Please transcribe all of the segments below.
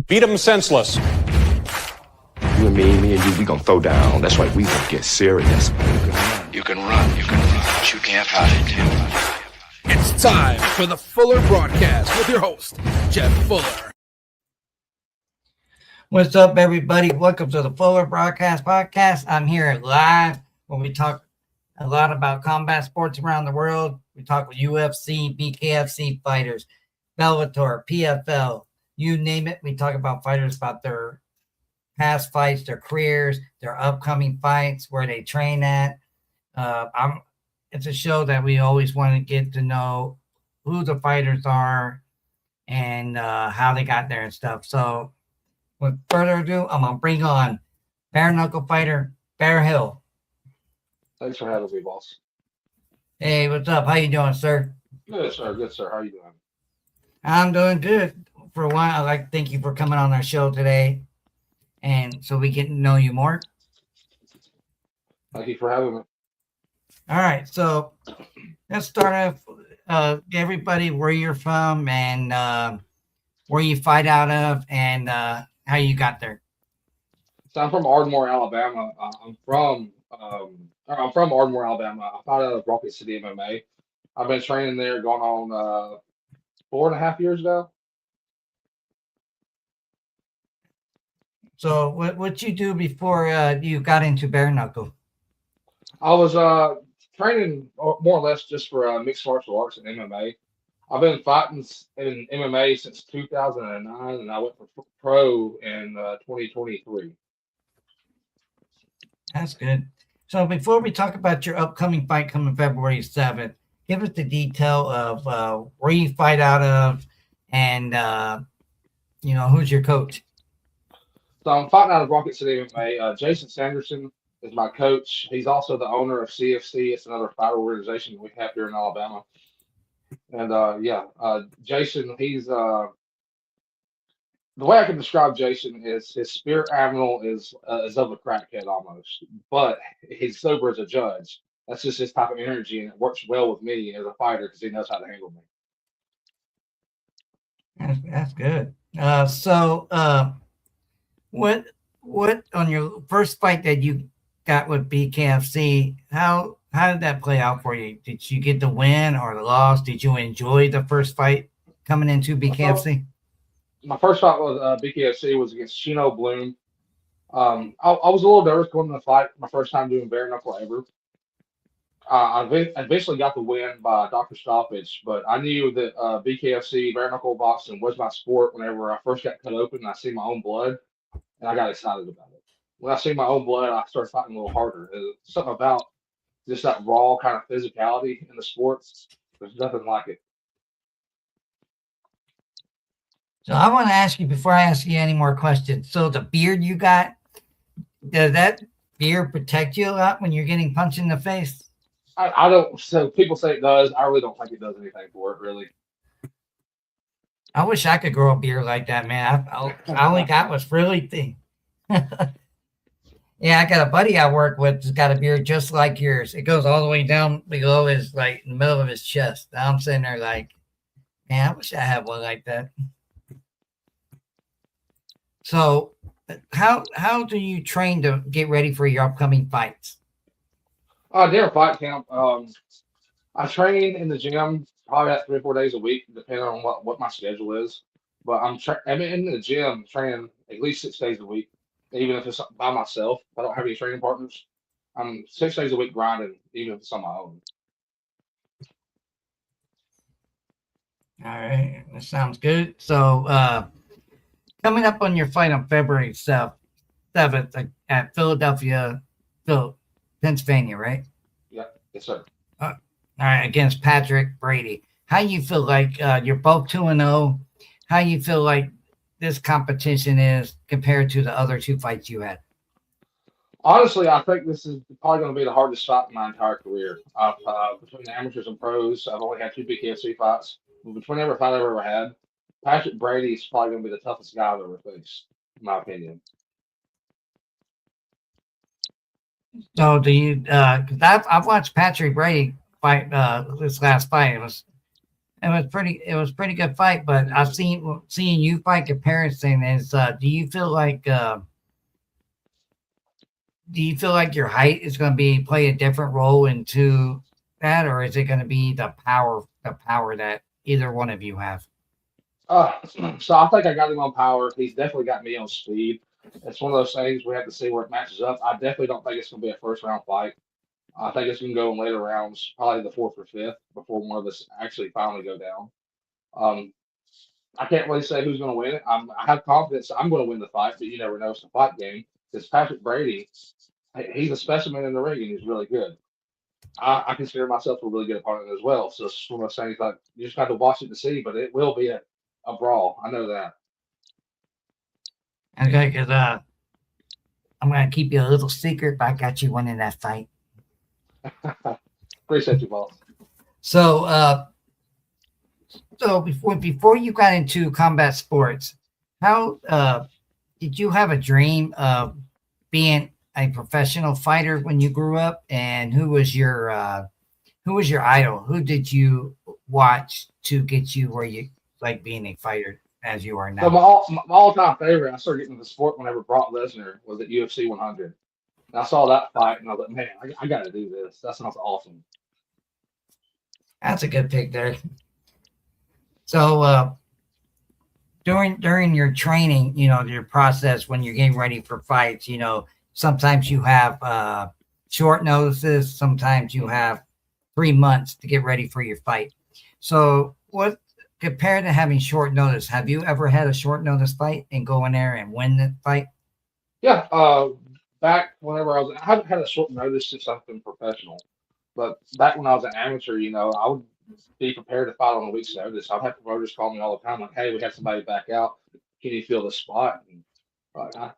Beat him senseless. You and me and you, we gonna throw down. That's right, we gonna get serious. You can run, but you can't hide. It's time for the Fuller Broadcast with your host, Jeff Fuller. What's up, everybody? Welcome to the Fuller Broadcast Podcast. I'm here live where we talk a lot about combat sports around the world. We talk with UFC, BKFC fighters, Bellator, PFL, you name it. We talk about fighters, about their past fights, their careers, their upcoming fights, where they train at. It's a show that we always want to get to know who the fighters are and how they got there and stuff. So with further ado, I'm going to bring on bare knuckle fighter, Bear Hill. Thanks for having me, boss. Hey, what's up? How you doing, sir? Good, sir. Good, sir. How you doing? I'm doing good. For one, I'd like to thank you for coming on our show today, and so we get to know you more. Thank you for having me. All right, so let's start off. Everybody, where you're from and where you fight out of, and how you got there. So I'm from Ardmore, Alabama. I'm from Ardmore, Alabama. I fight out of Rocket City MMA. I've been training there going on 4.5 years now. So what you do before you got into bare knuckle? I was training more or less just for mixed martial arts and MMA. I've been fighting in MMA since 2009, and I went for pro in 2023. That's good. So before we talk about your upcoming fight coming February 7th, give us the detail of where you fight out of and, who's your coach. So I'm fighting out of Rocket City MMA. Jason Sanderson is my coach. He's also the owner of CFC. It's another fighter organization we have here in Alabama. And Jason, he's the way I can describe Jason is his spirit animal is of a crackhead almost, but he's sober as a judge. That's just his type of energy, and it works well with me as a fighter because he knows how to handle me. That's good. What on your first fight that you got with BKFC? How did that play out for you? Did you get the win or the loss? Did you enjoy the first fight coming into BKFC? My first fight with BKFC was against Chino Bloom. I was a little nervous going into the fight. My first time doing bare knuckle ever. I eventually got the win by Dr. Stoppage, but I knew that BKFC bare knuckle boxing was my sport. Whenever I first got cut open, and I see my own blood, and I got excited about it. When I see my own blood, I started fighting a little harder. There's something about just that raw kind of physicality in the sports. There's nothing like it. So I want to ask you before I ask you any more questions. So the beard you got, does that beard protect you a lot when you're getting punched in the face? I don't. So people say it does. I really don't think it does anything for it, really. I wish I could grow a beard like that, man. I only got was really thin. Yeah, I got a buddy I work with who's got a beard just like yours. It goes all the way down below his, like, in the middle of his chest. I'm sitting there like, man, I wish I had one like that. So how do you train to get ready for your upcoming fights? During fight camp, I train in the gym probably about 3 or 4 days a week, depending on what my schedule is. But I'm in the gym training at least 6 days a week, even if it's by myself. If I don't have any training partners, I'm 6 days a week grinding, even if it's on my own. All right, that sounds good. So coming up on your fight on February 7th at Philadelphia, Pennsylvania, right? Yeah, yes, sir. All right, against Patrick Brady. How you feel like you're both 2-0? How you feel like this competition is compared to the other two fights you had? Honestly, I think this is probably going to be the hardest fight in my entire career. Between the amateurs and pros, I've only had 2 BKFC fights. But between every fight I've ever had, Patrick Brady is probably going to be the toughest guy I've ever faced, in my opinion. So do you? Because I've watched Patrick Brady fight this last fight. It was pretty good fight, but I've seeing you fight comparison is do you feel like your height is going to be play a different role into that, or is it going to be the power that either one of you have? So I think I got him on power. He's definitely got me on speed. It's one of those things we have to see where it matches up. I definitely don't think it's going to be a first round fight. I think it's going to go in later rounds, probably the fourth or fifth, before one of us actually finally go down. Um, I can't really say who's going to win it. I have confidence I'm going to win the fight, but you never know. It's a fight game. Because Patrick Brady, he's a specimen in the ring and he's really good. I consider myself a really good opponent as well. So it's one of those things like you just have to watch it to see, but it will be a brawl. I know that. Okay, because I'm going to keep you a little secret, but I got you winning that fight. Appreciate you, boss. So, so before you got into combat sports, how did you have a dream of being a professional fighter when you grew up? And who was your idol? Who did you watch to get you where you like being a fighter as you are now? So my all-time favorite, I started getting into the sport whenever Brock Lesnar was at UFC 100. And I saw that fight, and I was like, man, I got to do this. That sounds awesome. That's a good pick there. So during your training, your process when you're getting ready for fights, sometimes you have short notices, sometimes you have 3 months to get ready for your fight. So what compared to having short notice, have you ever had a short notice fight and go in there and win the fight? Yeah, back whenever I haven't had a short notice since I've been professional. But back when I was an amateur, I would be prepared to fight on a week's notice. I'd have promoters call me all the time, like, "Hey, we had somebody back out. Can you fill the spot?" And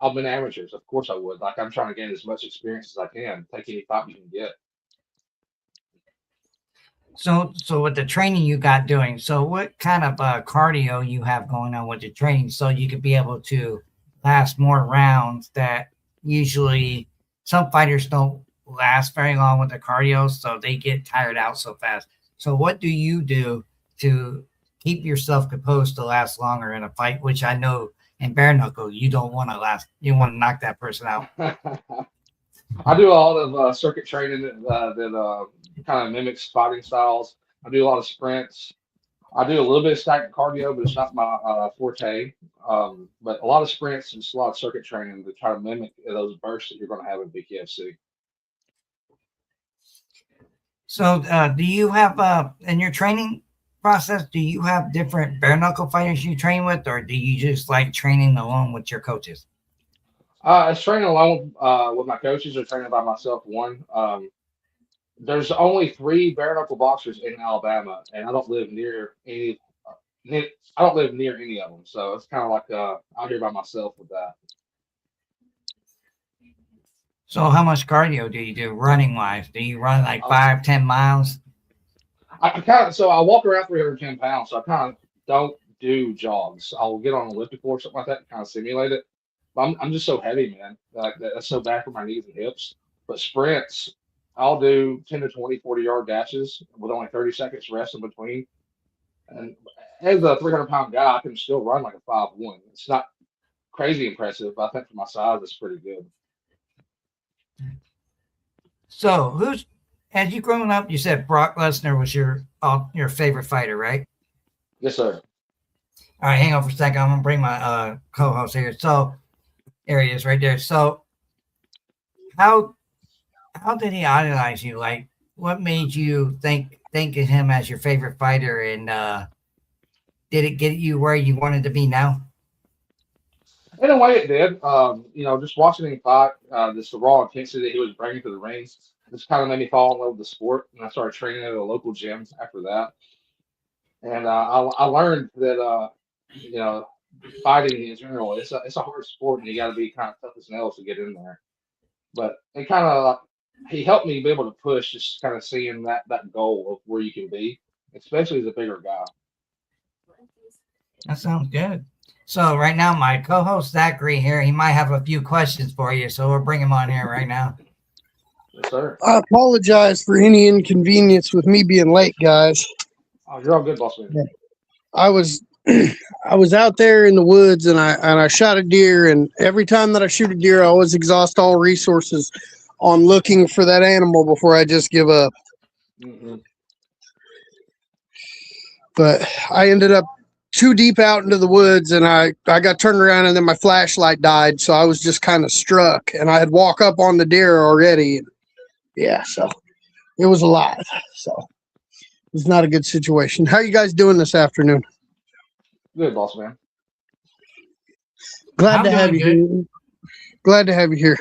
I've been amateurs, of course I would. Like I'm trying to gain as much experience as I can. Take any fight you can get. So with the training you got doing, so what kind of cardio you have going on with the training so you could be able to last more rounds that usually some fighters don't last very long with the cardio, so they get tired out so fast. So what do you do to keep yourself composed to last longer in a fight, which I know in bare knuckle, you don't want to last, you want to knock that person out. I do a lot of circuit training that kind of mimics fighting styles. I do a lot of sprints. I do a little bit of static cardio, but it's not my forte. But a lot of sprints and just a lot of circuit training to try to mimic those bursts that you're going to have in BKFC. So do you have, in your training process, do you have different bare knuckle fighters you train with, or do you just like training alone with your coaches? It's training alone with my coaches or training by myself. There's only 3 bare knuckle boxers in Alabama, and I don't live near any. I don't live near any of them, so it's kind of like out here by myself with that. So how much cardio do you do running wise? Do you run like 5-10 miles? I walk around 310 pounds, so I kind of don't do jogs. I'll get on an elliptical or something like that and kind of simulate it. But I'm just so heavy, man. That's so bad for my knees and hips. But sprints, I'll do 10 to 20, 40-yard dashes with only 30 seconds rest in between. And as a 300-pound guy, I can still run like a 5'1". It's not crazy impressive, but I think for my size, it's pretty good. So as you growing up, you said Brock Lesnar was your favorite fighter, right? Yes, sir. All right, hang on for a second. I'm gonna bring my co-host here. So there he is, right there. So how did he idolize you? Like, what made you think of him as your favorite fighter, and did it get you where you wanted to be now? In a way, it did. Just watching him fight, just the raw intensity that he was bringing to the ring, just kind of made me fall in love with the sport, and I started training at a local gym after that. And I learned that fighting in general, it's a hard sport, and you got to be kind of tough as nails to get in there. But it kind of he helped me be able to push, just kind of seeing that goal of where you can be, especially as a bigger guy. That sounds good. So right now, my co-host Zachary here, he might have a few questions for you, so we'll bring him on here right now. Yes, sir. I apologize for any inconvenience with me being late, guys. Oh, you're all good, boss man. I was I was out there in the woods and I shot a deer, and every time that I shoot a deer, I always exhaust all resources on looking for that animal before I just give up. Mm-mm. But I ended up too deep out into the woods, and I got turned around, and then my flashlight died, so I was just kind of struck, and I had walked up on the deer already. Yeah, so it was alive. So it's not a good situation. How you guys doing this afternoon? Good, boss man. Glad I'm to have you doing here. Glad to have you here.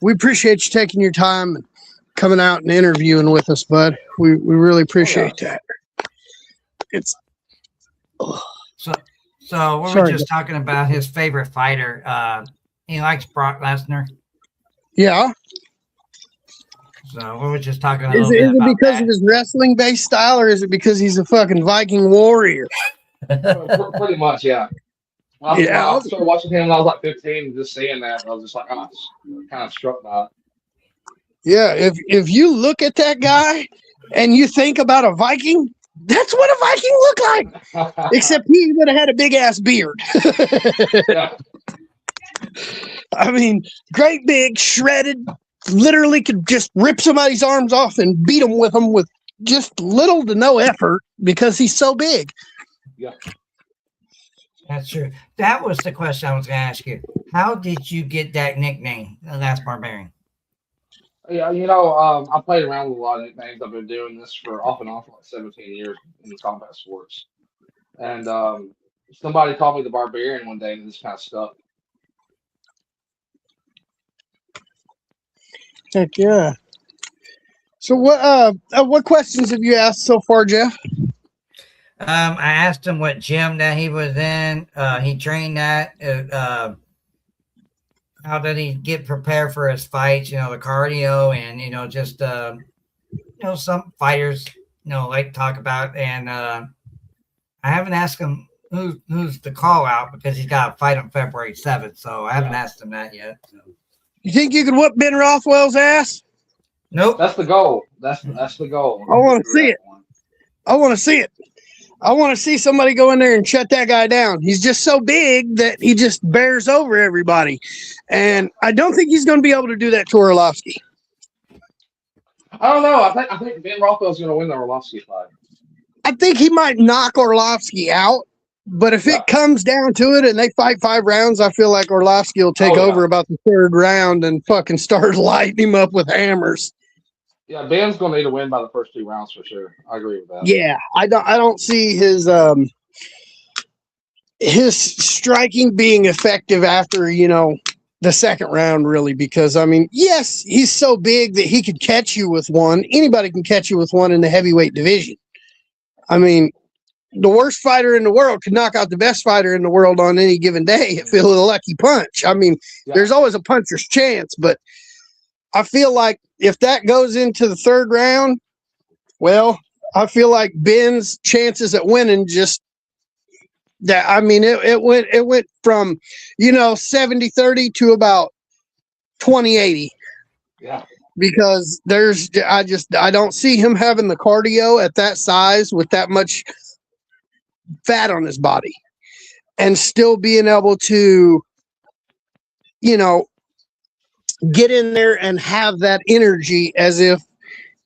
We appreciate you taking your time and coming out and interviewing with us, bud. We really appreciate that. It's So we were Sorry. just talking about his favorite fighter. He likes Brock Lesnar. yeah. So we were just talking a Is little it, bit is it about because that. of his wrestling based style, or is it because he's a fucking Viking warrior? Pretty much, yeah. When I started watching him when I was like 15, and just seeing that, I was just like, oh, kind of struck by it. Yeah, if you look at that guy and you think about a Viking, that's what a Viking looked like. Except he would have had a big ass beard. Yeah. I mean, great big, shredded, literally could just rip somebody's arms off and beat them with them with just little to no effort because he's so big. Yeah. That's true. That was the question I was going to ask you. How did you get that nickname, The Last Barbarian? Yeah, I played around with a lot of nicknames. I've been doing this for off and on for like 17 years in combat sports. And somebody called me the Barbarian one day, and it just kind of stuck. Heck yeah. So what questions have you asked so far, Jeff? I asked him what gym that he was in. He trained at. How did he get prepared for his fights? The cardio and just some fighters like to talk about. And I haven't asked him who's the call out because he's got a fight on February 7th. So I haven't asked him that yet. So. You think you could whoop Ben Rothwell's ass? Nope. That's the goal. That's the goal. I want to see it. I want to see it. I want to see somebody go in there and shut that guy down. He's just so big that he just bears over everybody. And I don't think he's going to be able to do that to Orlovsky. I don't know. I think Ben Rothwell's going to win the Orlovsky fight. I think he might knock Orlovsky out. But if it comes down to it and they fight 5 rounds, I feel like Orlovsky will take over about the 3rd round and fucking start lighting him up with hammers. Yeah, Ben's going to need to win by the first 2 rounds for sure. I agree with that. Yeah, I don't see his striking being effective after, the 2nd round really, because I mean, yes, he's so big that he could catch you with one. Anybody can catch you with one in the heavyweight division. I mean, the worst fighter in the world could knock out the best fighter in the world on any given day if it was a lucky punch. I mean, there's always a puncher's chance, but I feel like if that goes into the 3rd round, well, I feel like Ben's chances at winning just that. I mean, it went from 70-30 to about 20-80. Yeah. Because I don't see him having the cardio at that size with that much fat on his body and still being able to get in there and have that energy as if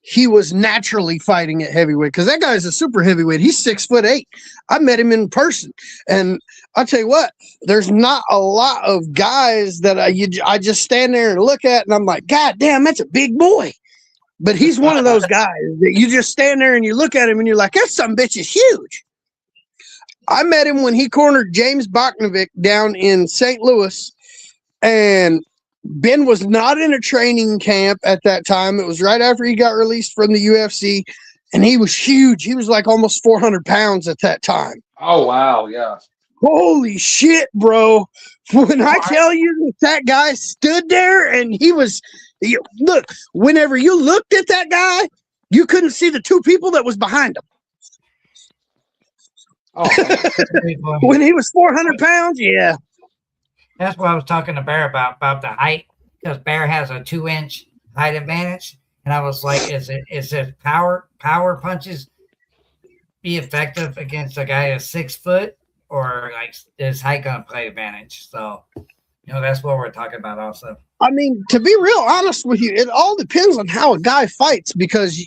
he was naturally fighting at heavyweight, because that guy's a super heavyweight. He's 6'8". I met him in person, and I'll tell you what, there's not a lot of guys that I just stand there and look at and I'm like, God damn, that's a big boy. But he's one of those guys that you just stand there and you look at him and you're like, that some bitch is huge. I met him when he cornered James Boknovic down in St. Louis, and Ben was not in a training camp at that time. It was right after he got released from the UFC, and he was huge. He was like almost 400 pounds at that time. Oh, wow, yeah. Holy shit, bro. When I tell you that guy stood there and look, whenever you looked at that guy, you couldn't see the 2 people that was behind him. Oh, when he was 400 pounds, yeah. That's what I was talking to Bear about the height, because Bear has a 2-inch height advantage, and I was like, is it power punches be effective against a guy who's 6 foot, or like is height going to play advantage? So, that's what we're talking about also. I mean, to be real honest with you, it all depends on how a guy fights, because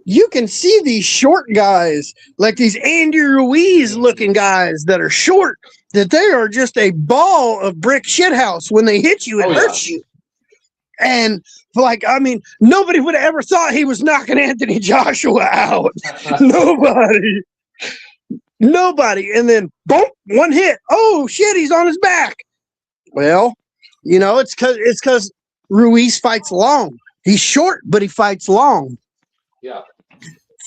you can see these short guys, like these Andy Ruiz looking guys that are short, that they are just a ball of brick shithouse. When they hit you, it hurts you. And nobody would have ever thought he was knocking Anthony Joshua out. Nobody. And then, boom, one hit. Oh shit, he's on his back. Well, it's because Ruiz fights long. He's short, but he fights long. Yeah.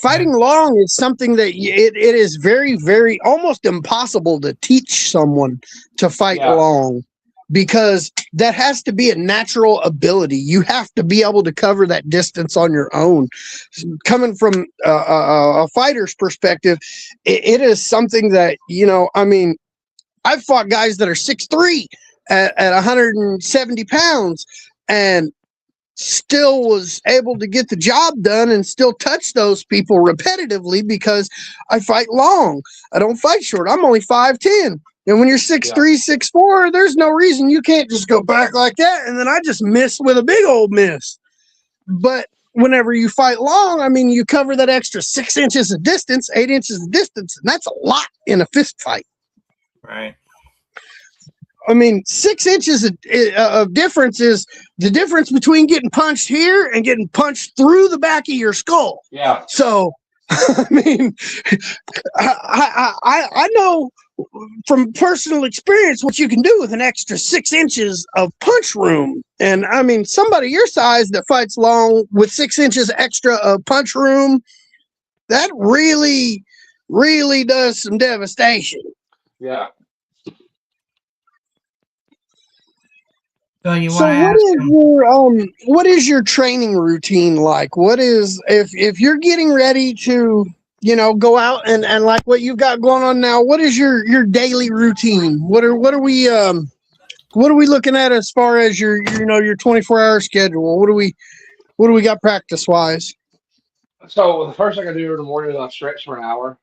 Fighting long is something that it is very, very almost impossible to teach someone to fight long, because that has to be a natural ability. You have to be able to cover that distance on your own. Coming from a fighter's perspective, it is something that, I've fought guys that are 6'3" at 170 pounds and still was able to get the job done and still touch those people repetitively, because I fight long. I don't fight short. I'm only 5'10". And when you're 6'3", 6'4", there's no reason you can't just go back like that. And then I just miss with a big old miss. But whenever you fight long, you cover that extra 6 inches of distance, 8 inches of distance, and that's a lot in a fist fight. Right. 6 inches of difference is the difference between getting punched here and getting punched through the back of your skull. Yeah. So, I know from personal experience what you can do with an extra 6 inches of punch room. And somebody your size that fights long with 6 inches extra of punch room, that really, really does some devastation. Yeah. So what is your training routine like? What is, if you're getting ready to, go out and like what you've got going on now, what is your daily routine? What are we looking at as far as your 24-hour schedule? What do we got practice wise? So the first thing I do in the morning is I stretch for an hour.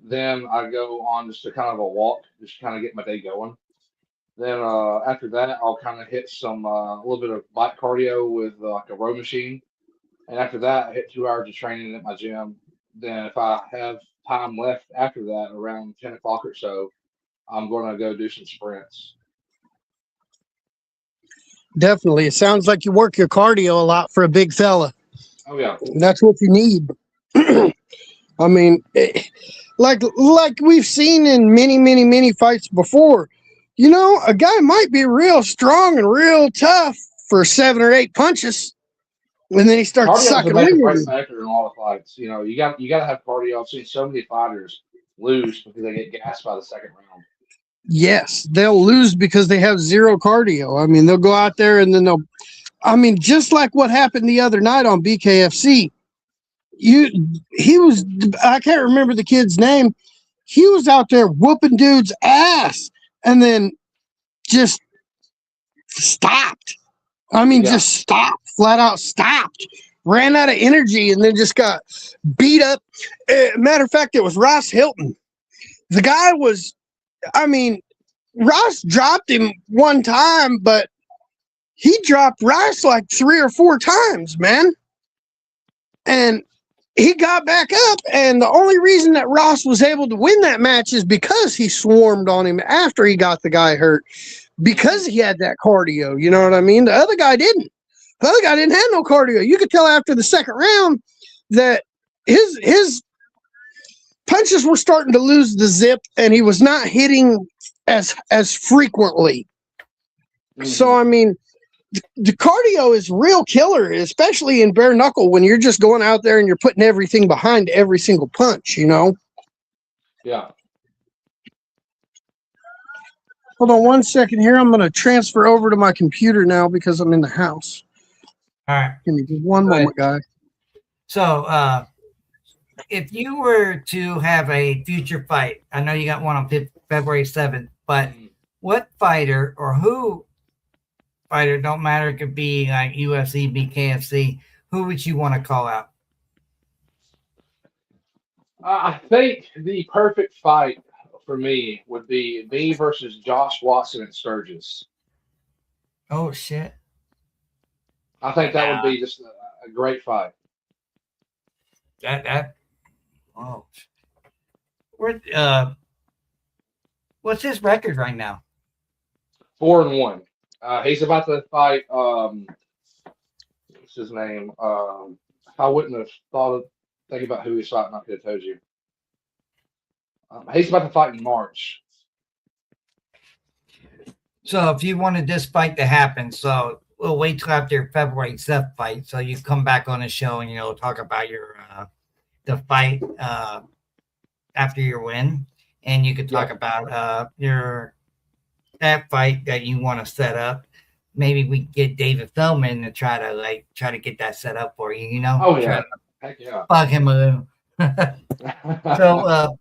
Then I go on just a kind of a walk, just kind of get my day going. Then after that, I'll kind of hit some a little bit of bike cardio with like a row machine, and after that, I hit 2 hours of training at my gym. Then if I have time left after that, around 10 o'clock or so, I'm going to go do some sprints. Definitely, it sounds like you work your cardio a lot for a big fella. Oh yeah, that's what you need. Like we've seen in many fights before. A guy might be real strong and real tough for 7 or 8 punches, and then he starts sucking wind. wind. Cardio is a factor in a lot of fights. You got to have cardio. I've seen so many fighters lose because they get gassed by the second round. Yes, they'll lose because they have zero cardio. They'll go out there and then just like what happened the other night on BKFC. I can't remember the kid's name. He was out there whooping dude's ass. And then just stopped. Just stopped, flat out stopped, ran out of energy, and then just got beat up. Matter of fact, it was Ross Hilton. The guy was, Ross dropped him one time, but he dropped Ross like 3 or 4 times, man. And he got back up, and the only reason that Ross was able to win that match is because he swarmed on him after he got the guy hurt, because he had that cardio. You know what I mean? The other guy didn't. The other guy didn't have no cardio. You could tell after the second round that his punches were starting to lose the zip, and he was not hitting as frequently. Mm-hmm. So, the cardio is real killer, especially in bare knuckle when you're just going out there and you're putting everything behind every single punch, Yeah. Hold on one second here. I'm going to transfer over to my computer now because I'm in the house. All right. Give me just one moment, guy. So, if you were to have a future fight, I know you got one on February 7th, but what fighter or who fighter, don't matter, it could be like UFC, BKFC, who would you want to call out? I think the perfect fight for me would be me versus Josh Watson at Sturgis. Oh shit! I think that would Nah, be just a great fight. that. Oh, where? What's his record right now? 4-1. He's about to fight. What's his name? If I wouldn't have think about who he's fighting, I could have told you. He's about to fight in March. So if you wanted this fight to happen, so we'll wait till after your February 7th fight, so you come back on the show and talk about your the fight after your win, and you could talk about that fight that you want to set up. Maybe we get David Feldman to try to get that set up for you. Oh yeah, try to heck yeah. bug him a little. So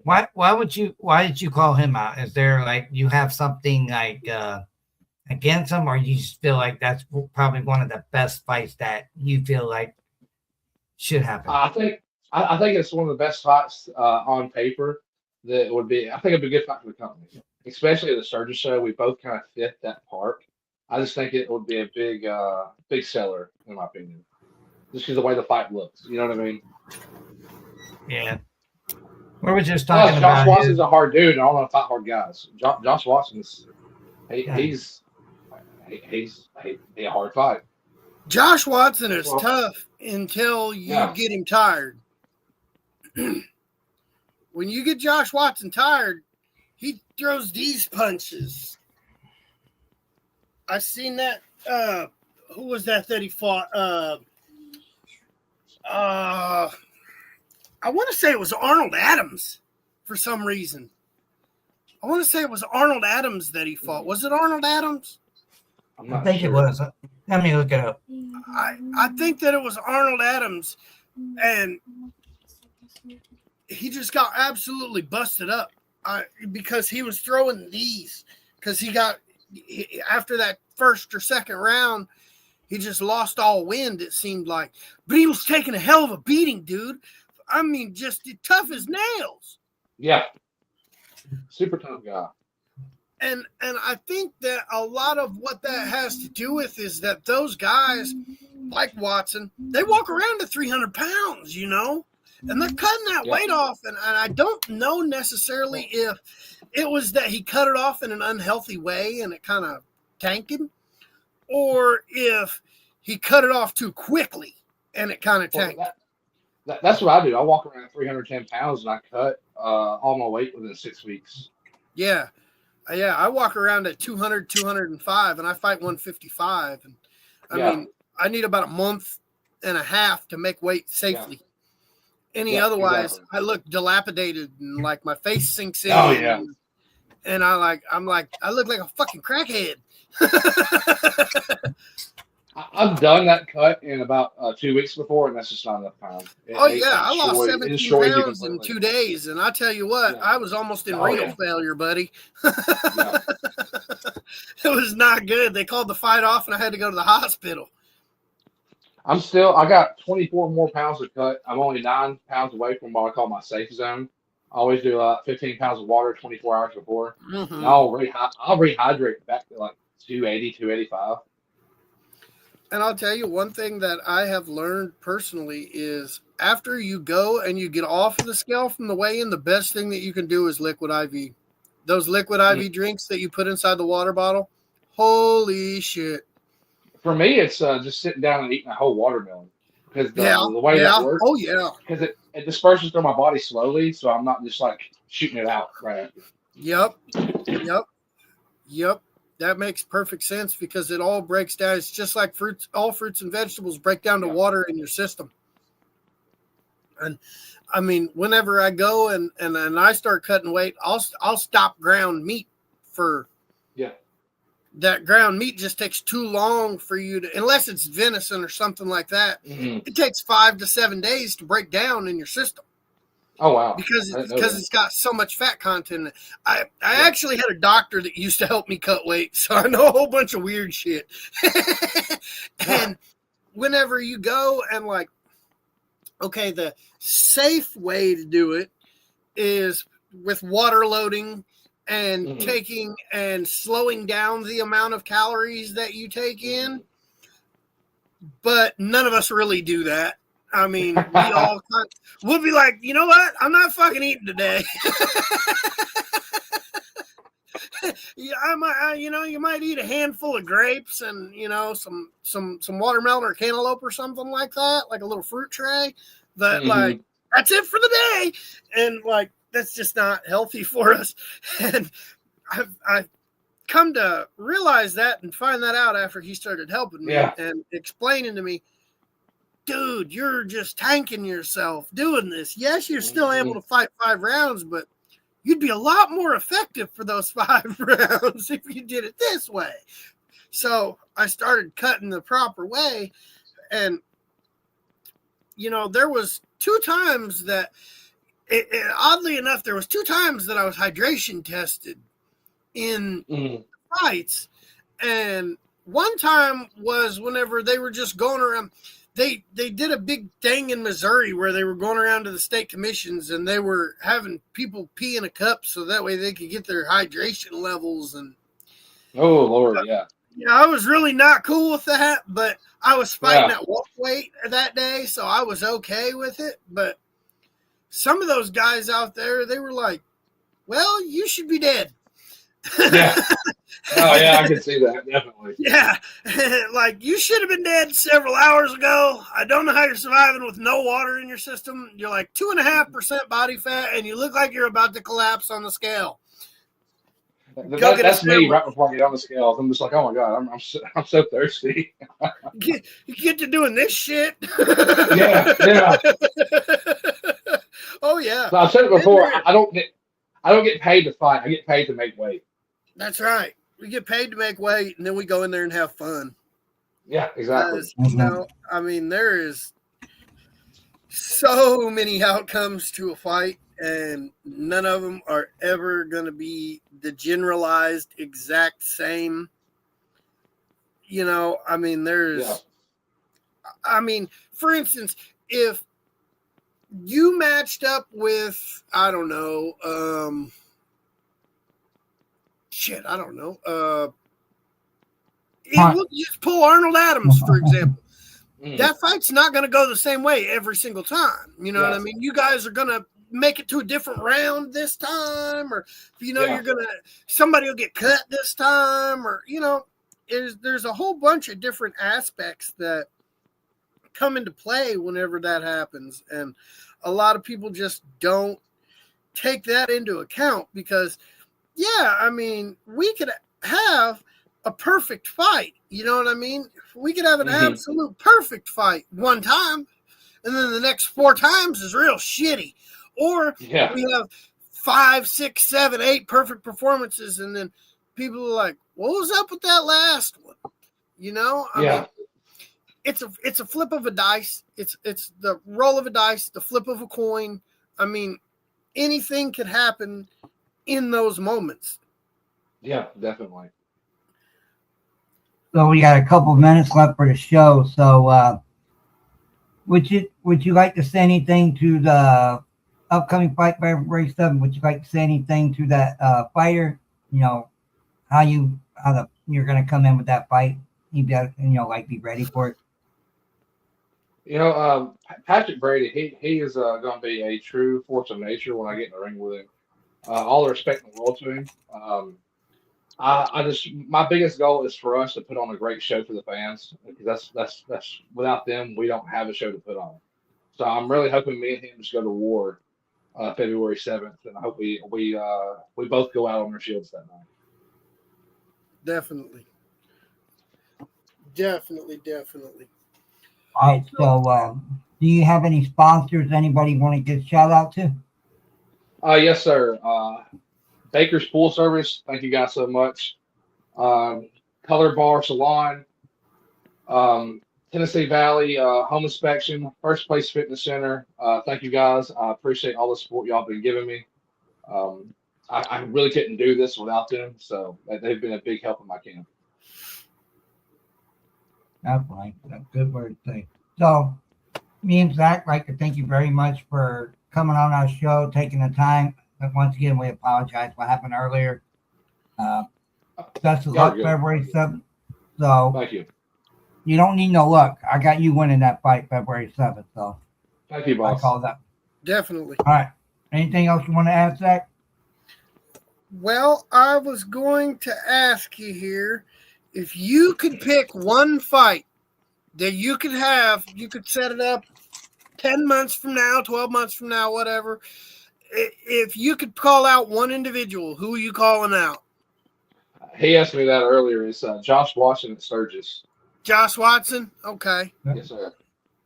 why did you call him out? Is there you have something against him, or you just feel like that's probably one of the best fights that you feel like should happen? I think it's one of the best fights on paper. That would be. I think it'd be a good fight for the company, especially at the Sturgis show. We both kind of fit that part. I just think it would be a big seller in my opinion, just because the way the fight looks. You know what I mean? Yeah. We were just talking Josh about Watson's a hard dude, and I don't want to fight hard guys. Josh Watson's he's a hard fight. Josh Watson is tough until you get him tired. When you get Josh Watson tired, he throws these punches. I seen that. Who was that he fought? I want to say it was Arnold Adams for some reason. I want to say it was Arnold Adams that he fought. Was it Arnold Adams? I think it was. Let me look it up. I think that it was Arnold Adams, and he just got absolutely busted up because he was throwing these. Because after that first or second round, he just lost all wind, it seemed like. But he was taking a hell of a beating, dude. I mean, just tough as nails. Yeah. Super tough guy. And I think that a lot of what that has to do with is that those guys, like Watson, they walk around to 300 pounds, and they're cutting that weight off. And I don't know necessarily if it was that he cut it off in an unhealthy way and it kind of tanked him, or if he cut it off too quickly and it kind of tanked. That's what I do. I walk around at 310 pounds and I cut all my weight within 6 weeks. Yeah. I walk around at 200, 205, and I fight 155. And I mean, I need about a month and a half to make weight safely. Otherwise, exactly. I look dilapidated and like my face sinks in. Oh yeah. And I look like a fucking crackhead. I've done that cut in about 2 weeks before, and that's just not enough time. I lost 17 pounds in 2 days, and I tell you what, I was almost in renal failure, buddy. It was not good. They called the fight off, and I had to go to the hospital. I got 24 more pounds to cut. I'm only 9 pounds away from what I call my safe zone. I always do 15 pounds of water 24 hours before. Mm-hmm. And I'll rehydrate back to like 280, 285. And I'll tell you one thing that I have learned personally is after you go and you get off of the scale from the weigh-in, the best thing that you can do is liquid IV. Those liquid IV drinks that you put inside the water bottle, holy shit. For me, it's just sitting down and eating a whole watermelon. Because the way that works. Oh, yeah. Because it disperses through my body slowly, so I'm not just like shooting it out right after. Yep. That makes perfect sense because it all breaks down. It's just like fruits. All fruits and vegetables break down to water in your system. And I mean, whenever I go and I start cutting weight, I'll stop ground meat for. Yeah. That ground meat just takes too long for you to, unless it's venison or something like that. Mm-hmm. It takes 5 to 7 days to break down in your system. Oh, wow. Because it's got so much fat content in it. I actually had a doctor that used to help me cut weight, so I know a whole bunch of weird shit. And whenever you go and like okay, the safe way to do it is with water loading and taking and slowing down the amount of calories that you take in. But none of us really do that. I mean, we all we'll be like, you know what? I'm not fucking eating today. Yeah, you might eat a handful of grapes and some watermelon or cantaloupe or something like that, like a little fruit tray. But like that's it for the day, and like that's just not healthy for us. And I've come to realize that and find that out after he started helping me and explaining to me, dude, you're just tanking yourself doing this. Yes, you're still able to fight 5 rounds, but you'd be a lot more effective for those 5 rounds if you did it this way. So I started cutting the proper way. And, there was 2 times that, oddly enough, there was 2 times that I was hydration tested in fights. And one time was whenever they were just going around. They did a big thing in Missouri where they were going around to the state commissions and they were having people pee in a cup so that way they could get their hydration levels. And oh Lord, yeah. I was really not cool with that, but I was fighting at walk weight that day, so I was okay with it. But some of those guys out there, they were like, "Well, you should be dead." Yeah. Oh yeah, I can see that, definitely. Yeah. Like, you should have been dead several hours ago. I don't know how you're surviving with no water in your system. You're like 2.5% body fat, and you look like you're about to collapse on the scale. That's me right before I get on the scales. I'm just like, oh my God, I'm so thirsty. You get to doing this shit. Yeah. Oh yeah. So I've said it before. I don't get paid to fight. I get paid to make weight. That's right. We get paid to make weight, and then we go in there and have fun. Yeah, exactly. I mean, there is so many outcomes to a fight, and none of them are ever going to be the generalized exact same. I mean, I mean, for instance, if you matched up with, I don't know, just pull Arnold Adams, for example. That fight's not going to go the same way every single time. You know what I mean? You guys are going to make it to a different round this time, or somebody will get cut this time, or there's a whole bunch of different aspects that come into play whenever that happens, and a lot of people just don't take that into account because I mean, we could have a perfect fight. You know what I mean? We could have an absolute perfect fight one time, and then the next 4 times is real shitty. Or we have 5, 6, 7, 8 perfect performances, and then people are like, "What was up with that last one?" I mean, it's a flip of a dice. It's the roll of a dice, the flip of a coin. I mean, anything could happen in those moments. Yeah, definitely. So we got a couple of minutes left for the show. So would you like to say anything to the upcoming fight February 7th? Would you like to say anything to that fighter? How you're going to come in with that fight? You got be ready for it. Patrick Brady, he is going to be a true force of nature when I get in the ring with him. All the respect in the world to him. My biggest goal is for us to put on a great show for the fans, because that's without them we don't have a show to put on. So I'm really hoping me and him just go to war February 7th, and I hope we both go out on our shields that night. Definitely. All right. So do you have any sponsors? Anybody want to give a shout out to? Yes, sir. Baker's Pool Service. Thank you guys so much. Color Bar Salon. Tennessee Valley Home Inspection. First Place Fitness Center. Thank you guys. I appreciate all the support y'all been giving me. I really couldn't do this without them, so they've been a big help in my camp. That's right. That's a good word to say. So Me and Zach like to thank you very much for coming on our show, taking the time. But once again, we apologize for what happened earlier. Best of luck, Good. February 7th. So Thank you. you don't need no luck. I got you winning that fight February 7th. So Thank you, I boss. call that. Definitely. All right. Anything else you want to add, Zach? Well, I was going to ask you here if you could pick one fight that you could have, you could set it up 10 months from now, 12 months from now, whatever. If you could call out one individual, who are you calling out? He asked me that earlier. It's Josh Watson at Sturgis. Josh Watson? Okay. Yes, sir.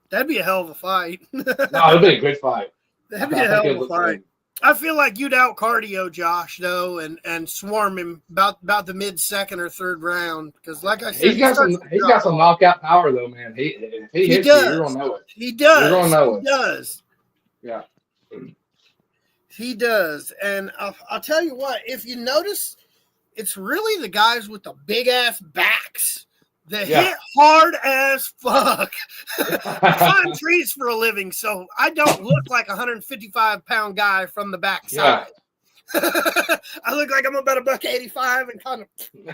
That'd be a hell of a fight. No, it'll be a good fight. That'd be a hell of a fight. I feel like you'd out cardio Josh though, and swarm him about the mid second or third round. Because like I said, he's got some knockout power though, man. If he hits you, you're gonna know it. He does. You're gonna know He does. Yeah. He does. And I'll tell you what, if you notice, it's really the guys with the big ass backs that hit hard as fuck. I climb trees for a living, so I don't look like a 155-pound guy from the backside. I look like I'm about $185 and kind of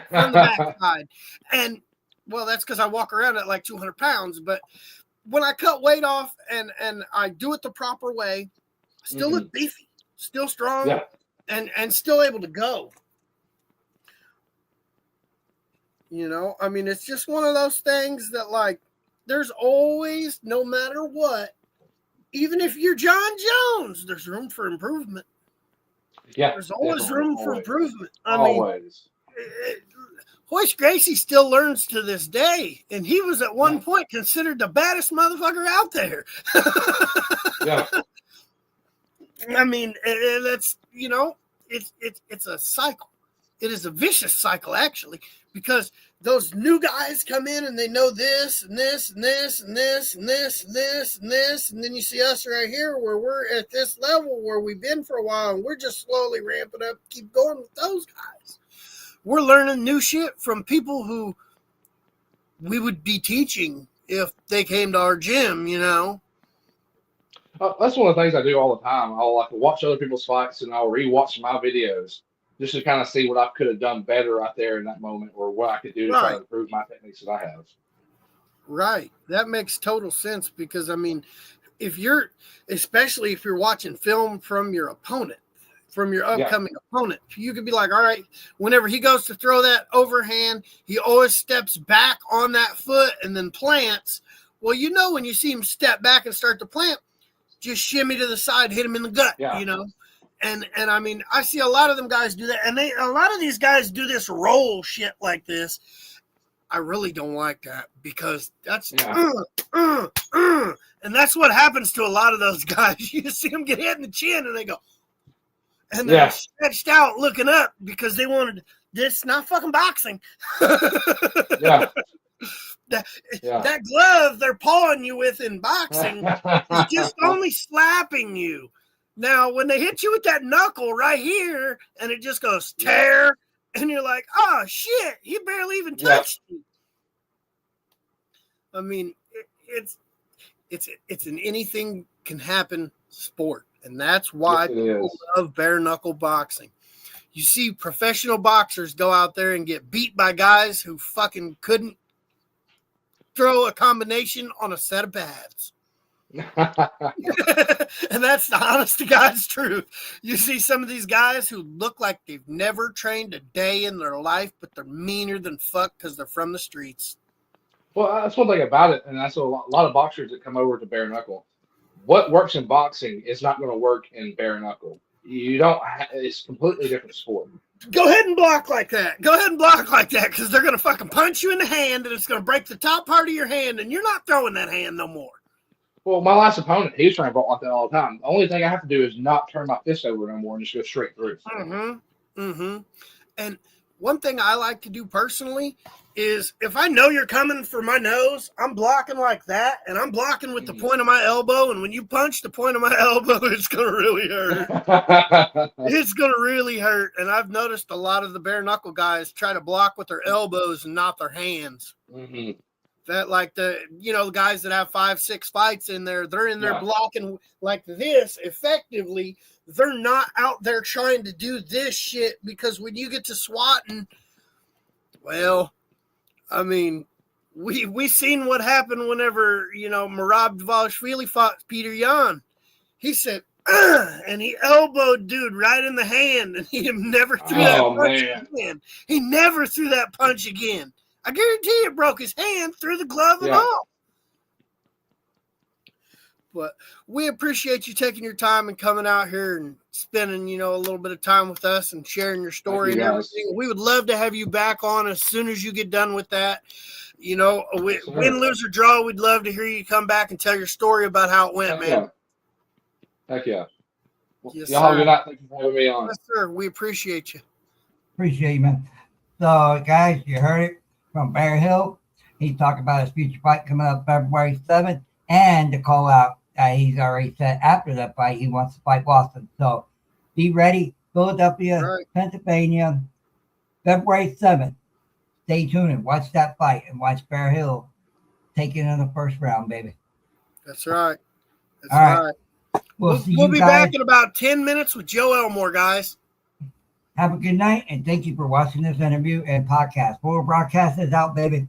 from the backside. And well, that's because I walk around at like 200 pounds. But when I cut weight off and I do it the proper way, I still look beefy, still strong, and still able to go. You know, I mean, it's just one of those things that, like, there's always, no matter what, even if you're John Jones, there's room for improvement. Yeah. There's always room for improvement. I mean, Hoist Gracie still learns to this day, and he was at one point considered the baddest motherfucker out there. I mean, that's, you know, it's a cycle. It is a vicious cycle, actually, because those new guys come in and they know this and this and this and this and this and this and this. And then you see us right here where we're at this level where we've been for a while and we're just slowly ramping up, keep going with those guys. We're learning new shit from people who we would be teaching if they came to our gym, you know. That's one of the things I do all the time. I'll like watch other people's fights and I'll rewatch my videos just to kind of see what I could have done better right there in that moment or what I could do to try to improve my techniques that I have. Right. That makes total sense because, I mean, especially if you're watching film from your opponent, from your upcoming opponent, you could be like, all right, whenever he goes to throw that overhand, he always steps back on that foot and then plants. Well, you know, when you see him step back and start to plant, just shimmy to the side, hit him in the gut, you know? And I mean, I see a lot of them guys do that. And a lot of these guys do this roll shit like this. I really don't like that because that's, and that's what happens to a lot of those guys. You see them get hit in the chin and they go, and they're stretched out looking up because they wanted this, not fucking boxing. That glove they're pawing you with in boxing is just only slapping you. Now, when they hit you with that knuckle right here and it just goes tear, and you're like, oh, shit, he barely even touched me. I mean, it's an anything can happen sport, and that's why people love bare knuckle boxing. You see professional boxers go out there and get beat by guys who fucking couldn't throw a combination on a set of pads. And that's the honest to God's truth. You see some of these guys who look like they've never trained a day in their life, but they're meaner than fuck because they're from the streets. Well, that's one thing about it, and that's a lot of boxers that come over to bare knuckle. What works in boxing is not going to work in bare knuckle. It's a completely different sport. Go ahead and block like that. Go ahead and block like that because they're going to fucking punch you in the hand and it's going to break the top part of your hand and you're not throwing that hand no more. Well, my last opponent, he was trying to block like that all the time. The only thing I have to do is not turn my fist over no more and just go straight through. And one thing I like to do personally is if I know you're coming for my nose, I'm blocking like that, and I'm blocking with the point of my elbow, and when you punch the point of my elbow, it's going to really hurt. It's going to really hurt, and I've noticed a lot of the bare knuckle guys try to block with their elbows and not their hands. That like the guys that have 5-6 fights in there, they're in there Yeah. blocking like this effectively. They're not out there trying to do this shit, because when you get to swatting, well, I mean, we seen what happened whenever Merab Dvalishvili fought Peter Yan. He said, and he elbowed dude right in the hand, and he never threw that punch again. He never threw that punch again. I guarantee it broke his hand through the glove and all. But we appreciate you taking your time and coming out here and spending, a little bit of time with us and sharing your story and everything. We would love to have you back on as soon as you get done with that. Win, lose, or draw, we'd love to hear you come back and tell your story about how it went, man. Heck yeah. Yes, y'all have a good night. Thank you for having me on. Yes, sir. We appreciate you. Appreciate you, man. So, guys, you heard it from Bear Hill. He's talking about his future fight coming up February 7th, and to call out he's already said after that fight he wants to fight Boston. So be ready, Philadelphia, Pennsylvania, February 7th. Stay tuned and watch that fight and watch Bear Hill take it in the first round, baby. That's right. That's All right. We'll be back in about 10 minutes with Joe Elmore, guys. Have a good night, and thank you for watching this interview and podcast. Full Broadcast is out, baby.